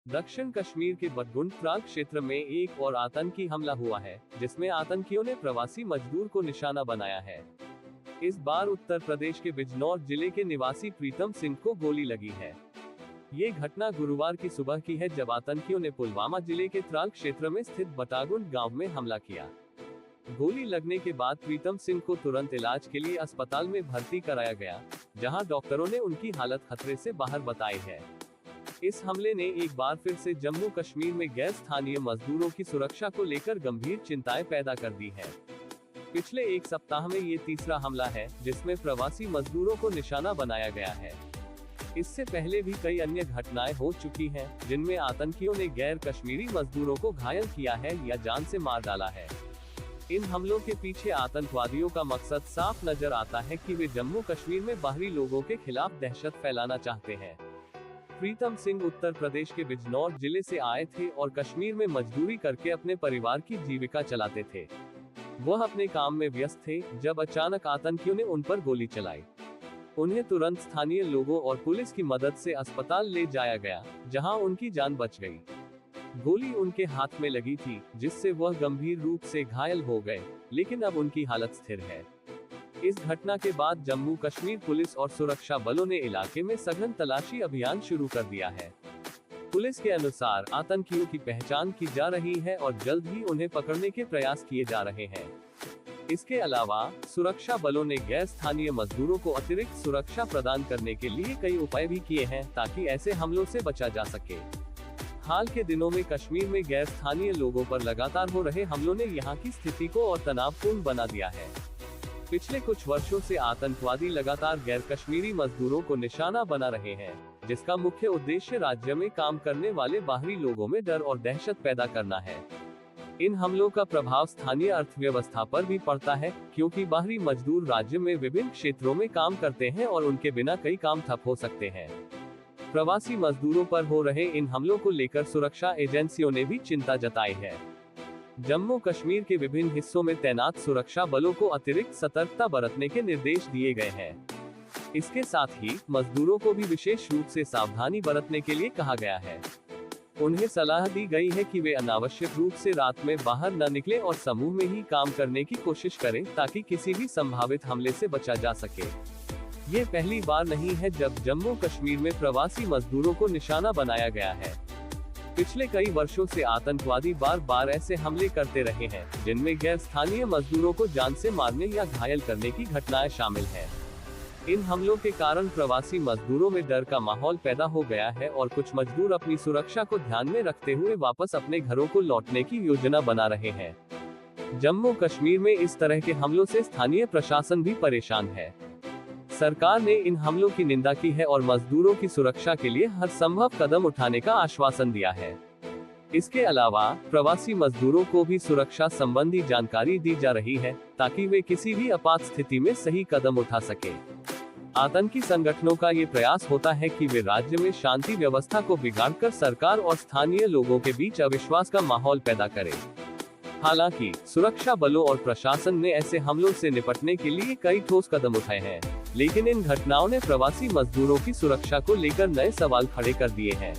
दक्षिण कश्मीर के बदगुंड त्राल क्षेत्र में एक और आतंकी हमला हुआ है, जिसमें आतंकियों ने प्रवासी मजदूर को निशाना बनाया है। इस बार उत्तर प्रदेश के बिजनौर जिले के निवासी प्रीतम सिंह को गोली लगी है। ये घटना गुरुवार की सुबह की है, जब आतंकियों ने पुलवामा जिले के त्राल क्षेत्र में स्थित बटागुंड गांव में हमला किया। गोली लगने के बाद प्रीतम सिंह को तुरंत इलाज के लिए अस्पताल में भर्ती कराया गया, जहां डॉक्टरों ने उनकी हालत खतरे से बाहर बताई है। इस हमले ने एक बार फिर से जम्मू कश्मीर में गैर स्थानीय मजदूरों की सुरक्षा को लेकर गंभीर चिंताएं पैदा कर दी है। पिछले एक सप्ताह में ये तीसरा हमला है, जिसमें प्रवासी मजदूरों को निशाना बनाया गया है। इससे पहले भी कई अन्य घटनाएं हो चुकी हैं, जिनमें आतंकियों ने गैर कश्मीरी मजदूरों को घायल किया है या जान से मार डाला है। इन हमलों के पीछे आतंकवादियों का मकसद साफ नजर आता है कि वे जम्मू कश्मीर में बाहरी लोगों के खिलाफ दहशत फैलाना चाहते हैं। प्रीतम सिंह उत्तर प्रदेश के बिजनौर जिले से आए थे और कश्मीर में मजदूरी करके अपने परिवार की जीविका चलाते थे। वह अपने काम में व्यस्त थे, जब अचानक आतंकियों ने उन पर गोली चलाई। उन्हें तुरंत स्थानीय लोगों और पुलिस की मदद से अस्पताल ले जाया गया, जहां उनकी जान बच गई। गोली उनके हाथ में लगी थी, जिससे वह गंभीर रूप से घायल हो गए, लेकिन अब उनकी हालत स्थिर है। इस घटना के बाद जम्मू कश्मीर पुलिस और सुरक्षा बलों ने इलाके में सघन तलाशी अभियान शुरू कर दिया है। पुलिस के अनुसार आतंकियों की पहचान की जा रही है और जल्द ही उन्हें पकड़ने के प्रयास किए जा रहे हैं। इसके अलावा सुरक्षा बलों ने गैर स्थानीय मजदूरों को अतिरिक्त सुरक्षा प्रदान करने के लिए कई उपाय भी किए हैं, ताकि ऐसे हमलों से बचा जा सके। हाल के दिनों में कश्मीर में गैर स्थानीय लोगों पर लगातार हो रहे हमलों ने यहाँ की स्थिति को और तनावपूर्ण बना दिया है। पिछले कुछ वर्षों से आतंकवादी लगातार गैर कश्मीरी मजदूरों को निशाना बना रहे हैं, जिसका मुख्य उद्देश्य राज्य में काम करने वाले बाहरी लोगों में डर और दहशत पैदा करना है। इन हमलों का प्रभाव स्थानीय अर्थव्यवस्था पर भी पड़ता है, क्योंकि बाहरी मजदूर राज्य में विभिन्न क्षेत्रों में काम करते हैं और उनके बिना कई काम ठप हो सकते हैं। प्रवासी मजदूरों पर हो रहे इन हमलों को लेकर सुरक्षा एजेंसियों ने भी चिंता जताई है। जम्मू कश्मीर के विभिन्न हिस्सों में तैनात सुरक्षा बलों को अतिरिक्त सतर्कता बरतने के निर्देश दिए गए हैं। इसके साथ ही मजदूरों को भी विशेष रूप से सावधानी बरतने के लिए कहा गया है। उन्हें सलाह दी गई है कि वे अनावश्यक रूप से रात में बाहर न निकलें और समूह में ही काम करने की कोशिश करें, ताकि किसी भी संभावित हमले से बचा जा सके। ये पहली बार नहीं है जब जम्मू कश्मीर में प्रवासी मजदूरों को निशाना बनाया गया है। पिछले कई वर्षों से आतंकवादी बार बार ऐसे हमले करते रहे हैं, जिनमें गैर स्थानीय मजदूरों को जान से मारने या घायल करने की घटनाएं शामिल हैं। इन हमलों के कारण प्रवासी मजदूरों में डर का माहौल पैदा हो गया है और कुछ मजदूर अपनी सुरक्षा को ध्यान में रखते हुए वापस अपने घरों को लौटने की योजना बना रहे हैं। जम्मू कश्मीर में इस तरह के हमलों से स्थानीय प्रशासन भी परेशान है। सरकार ने इन हमलों की निंदा की है और मजदूरों की सुरक्षा के लिए हर संभव कदम उठाने का आश्वासन दिया है। इसके अलावा प्रवासी मजदूरों को भी सुरक्षा संबंधी जानकारी दी जा रही है, ताकि वे किसी भी आपात स्थिति में सही कदम उठा सके। आतंकी संगठनों का ये प्रयास होता है कि वे राज्य में शांति व्यवस्था को बिगाड़कर सरकार और स्थानीय लोगों के बीच अविश्वास का माहौल पैदा करें। हालांकि सुरक्षा बलों और प्रशासन ने ऐसे हमलों से निपटने के लिए कई ठोस कदम उठाए हैं, लेकिन इन घटनाओं ने प्रवासी मजदूरों की सुरक्षा को लेकर नए सवाल खड़े कर दिए हैं।